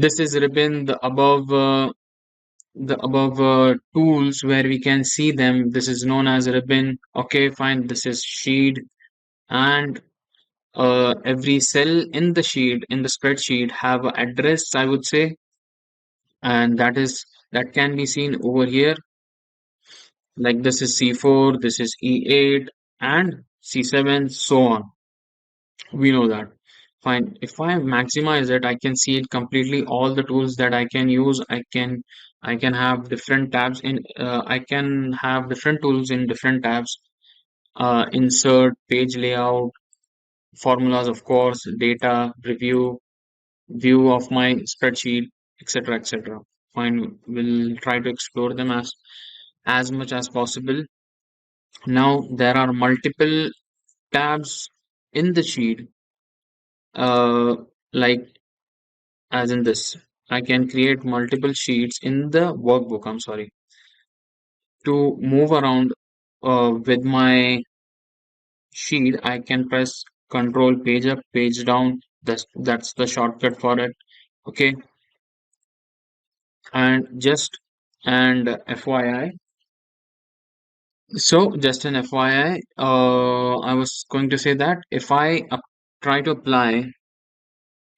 This is ribbon, the above tools where we can see them. This is known as ribbon. Okay, fine. This is sheet, and every cell in the sheet, in the spreadsheet, have a address, I would say, and that can be seen over here. Like this is C4, this is E8, and C7, so on. We know that. Fine. If I maximize it, I can see it completely. All the tools that I can use, I can have different tabs in. I can have different tools in different tabs. Insert, page layout, formulas, of course, data, review, view of my spreadsheet, etc., etc. Fine. We'll try to explore them as much as possible. Now there are multiple tabs in the sheet, uh, like as in this. I can create multiple sheets in the workbook. I'm sorry. To move around with my sheet, I can press Control page up, page down. That's the shortcut for it. Okay, and just and FYI. So just an FYI, I was going to say that if I try to apply,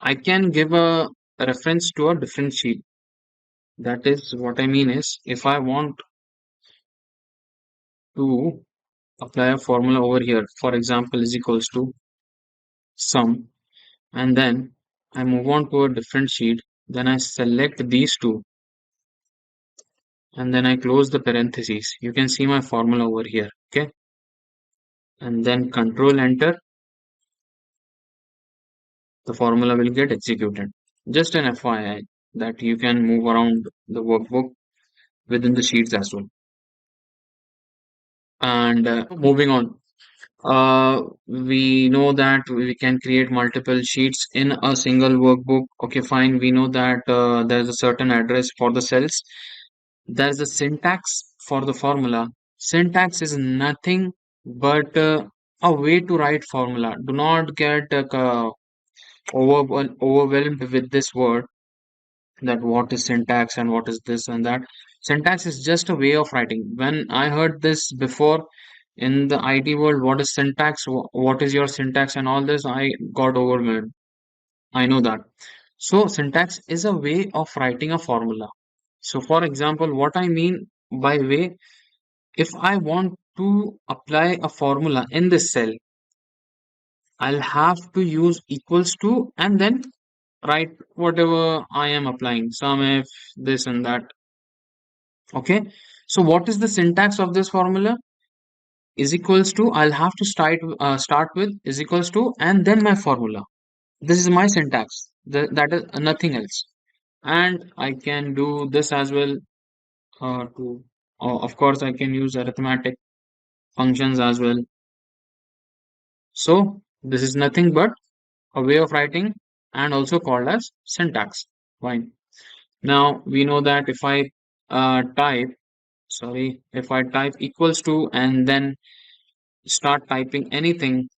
I can give a reference to a different sheet. That is what I mean is if I want to apply a formula over here, for example, is equals to sum, and then I move on to a different sheet, then I select these two, and then I close the parentheses. You can see my formula over here, okay? And then control enter, the formula will get executed. Just an FYI that you can move around the workbook within the sheets as well. And moving on, we know that we can create multiple sheets in a single workbook. Okay, fine. We know that there's a certain address for the cells. There's a syntax for the formula. Syntax is nothing but a way to write formula. Do not get overwhelmed with this word, that what is syntax and what is this and that. Syntax is just a way of writing. When I heard this before in the IT world, what is syntax, what is your syntax, and all this, I got overwhelmed. I know that. So, syntax is a way of writing a formula. So, for example, what I mean by way, if I want to apply a formula in this cell, I'll have to use equals to and then write whatever I am applying, sum if this and that. Okay, so what is the syntax of this formula? Is equals to, I'll have to start with is equals to and then my formula. This is my syntax. That is nothing else. And I can do this as well. To Of course, I can use arithmetic functions as well. So this is nothing but a way of writing and also called as syntax. Fine. Now we know that if I type, sorry, if I type equals to and then start typing anything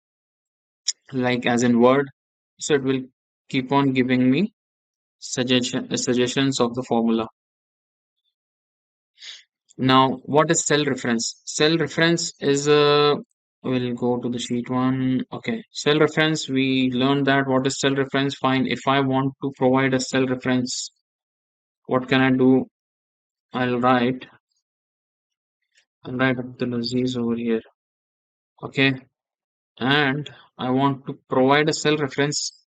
like as in word, so it will keep on giving me suggestions of the formula. Now what is cell reference? Cell reference is we'll go to the sheet one. Okay, cell reference, we learned that what is cell reference. Fine, if I want to provide a cell reference, what can I do? I'll write up the disease over here. Okay, and I want to provide a cell reference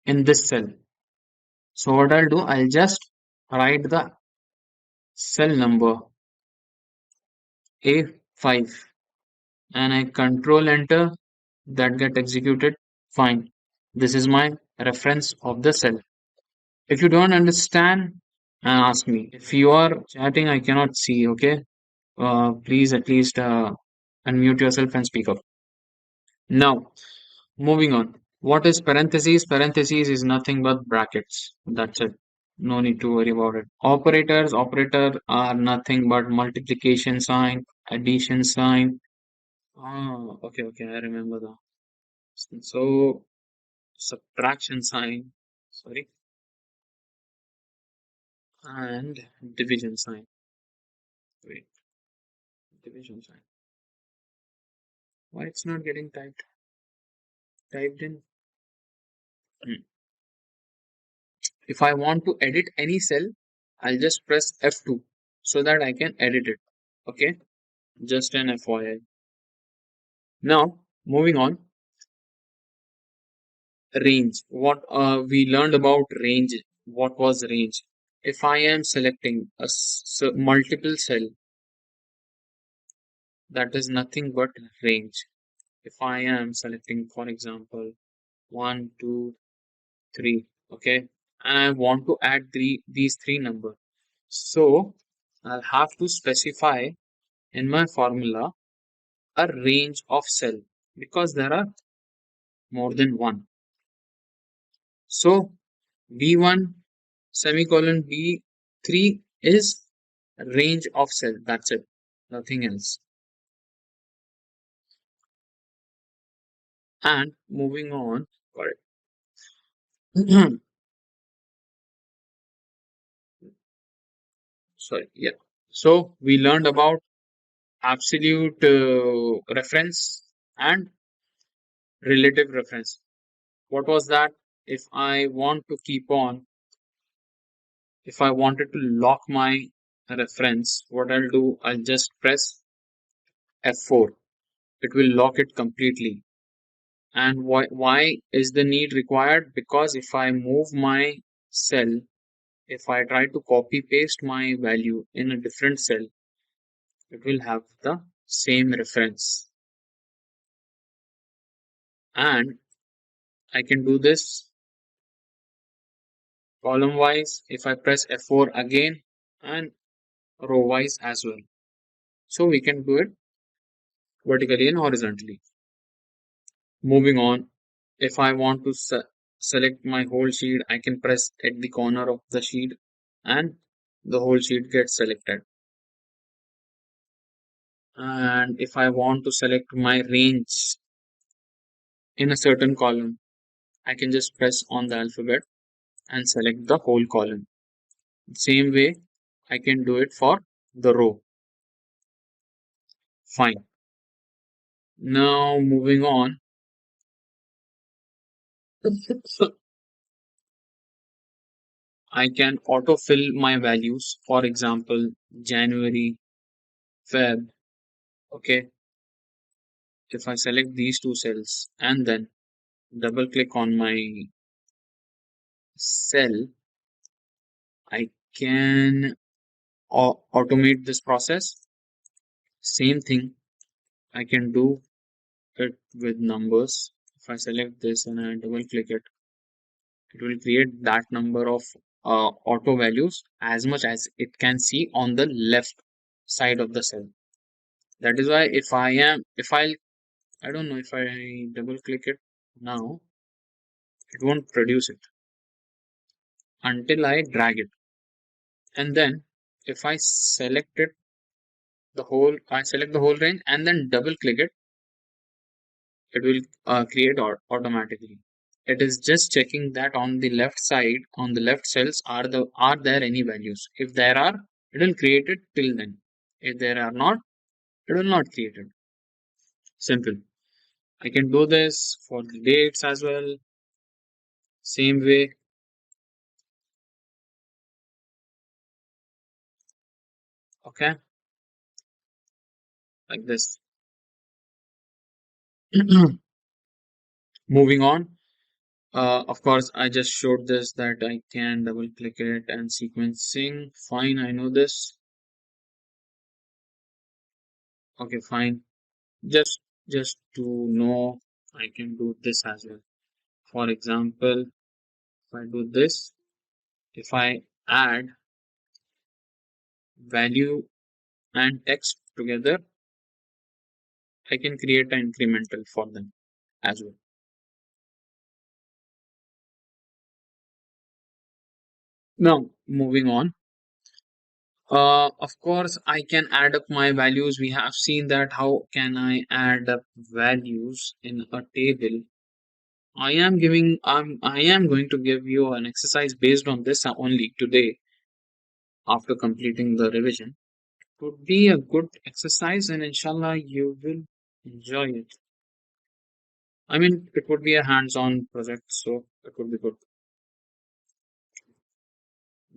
in this cell. So what I'll do, I'll just write the cell number A5 and I control enter, that get executed. Fine. This is my reference of the cell. If you don't understand, ask me. If you are chatting, I cannot see. Okay. Please at least unmute yourself and speak up. Now, moving on. What is parentheses? Parentheses is nothing but brackets. That's it. No need to worry about it. Operator are nothing but multiplication sign, addition sign. Okay, I remember that. So subtraction sign. Sorry. and division sign. Wait, division sign. Why it's not getting typed in? Hmm. If I want to edit any cell, I'll just press F2 so that I can edit it. Okay, just an FYI. Now, moving on, range. What we learned about range. What was range? If I am selecting a multiple cell, that is nothing but range. If I am selecting, for example, 1, 2, 3, okay, and I want to add these three numbers. So I'll have to specify in my formula a range of cell because there are more than one. So B1 semicolon B3 is range of cell. That's it. Nothing else. And moving on, correct. Sorry, yeah. So we learned about absolute reference and relative reference. What was that? If I want to keep on, if I wanted to lock my reference, what I'll do, I'll just press F4. It will lock it completely. And why is the need required? Because if I move my cell, if I try to copy paste my value in a different cell, it will have the same reference. And I can do this column wise if I press F4 again and row wise as well. So we can do it vertically and horizontally. Moving on, if I want to select my whole sheet, I can press at the corner of the sheet and the whole sheet gets selected. And if I want to select my range in a certain column, I can just press on the alphabet and select the whole column. Same way, I can do it for the row. Fine. Now moving on. I can autofill my values. For example, January, Feb. Okay. If I select these two cells and then double click on my cell, I can automate this process. Same thing I can do it with numbers. If I select this and I double click it, it will create that number of auto values as much as it can see on the left side of the cell. That is why I don't know if I double click it now, it won't produce it until I drag it. And then if I select it, I select the whole range and then double click it, it will create automatically. It is just checking that on the left side, on the left cells, are there any values? If there are, it will create it till then. If there are not, it will not create it. Simple. I can do this for the dates as well. Same way. Okay, like this. Moving on. Of course, I just showed this that I can double click it and sequencing. Fine, I know this. Okay, fine. Just to know, I can do this as well. For example, if I do this, if I add value and text together, I can create an incremental for them as well. Now, moving on. Of course, I can add up my values. We have seen that how can I add up values in a table. I am going to give you an exercise based on this only today. after completing the revision. It would be a good exercise, and inshallah, you will enjoy it. I mean, it would be a hands on project, so it would be good.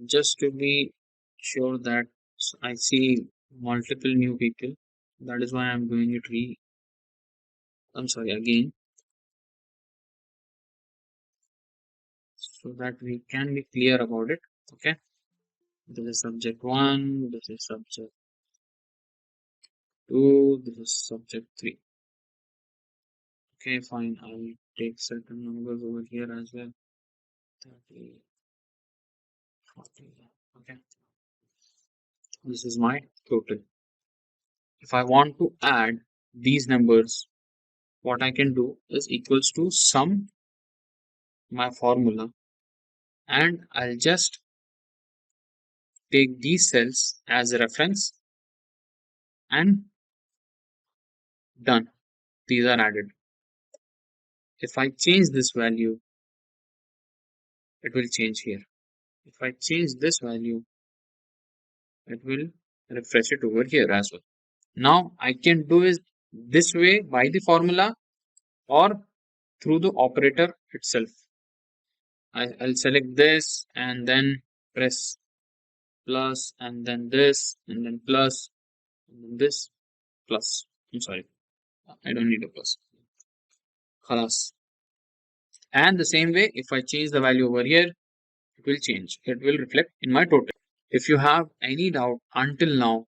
Just to be sure that I see multiple new people. That is why I'm doing it I'm sorry, again, so that we can be clear about it. Okay. This is subject 1, this is subject 2, this is subject 3. Okay, fine. I'll take certain numbers over here as well. 30, 40. Okay. This is my total. If I want to add these numbers, what I can do is equals to sum my formula, and I'll just take these cells as a reference and done. These are added. If I change this value, it will change here. If I change this value, it will refresh it over here as well. Now I can do it this way by the formula or through the operator itself. I'll select this and then press plus and then this and then plus and then this plus. I'm sorry, I don't need a plus. Khalas. And the same way, if I change the value over here, it will change. It will reflect in my total. If you have any doubt until now,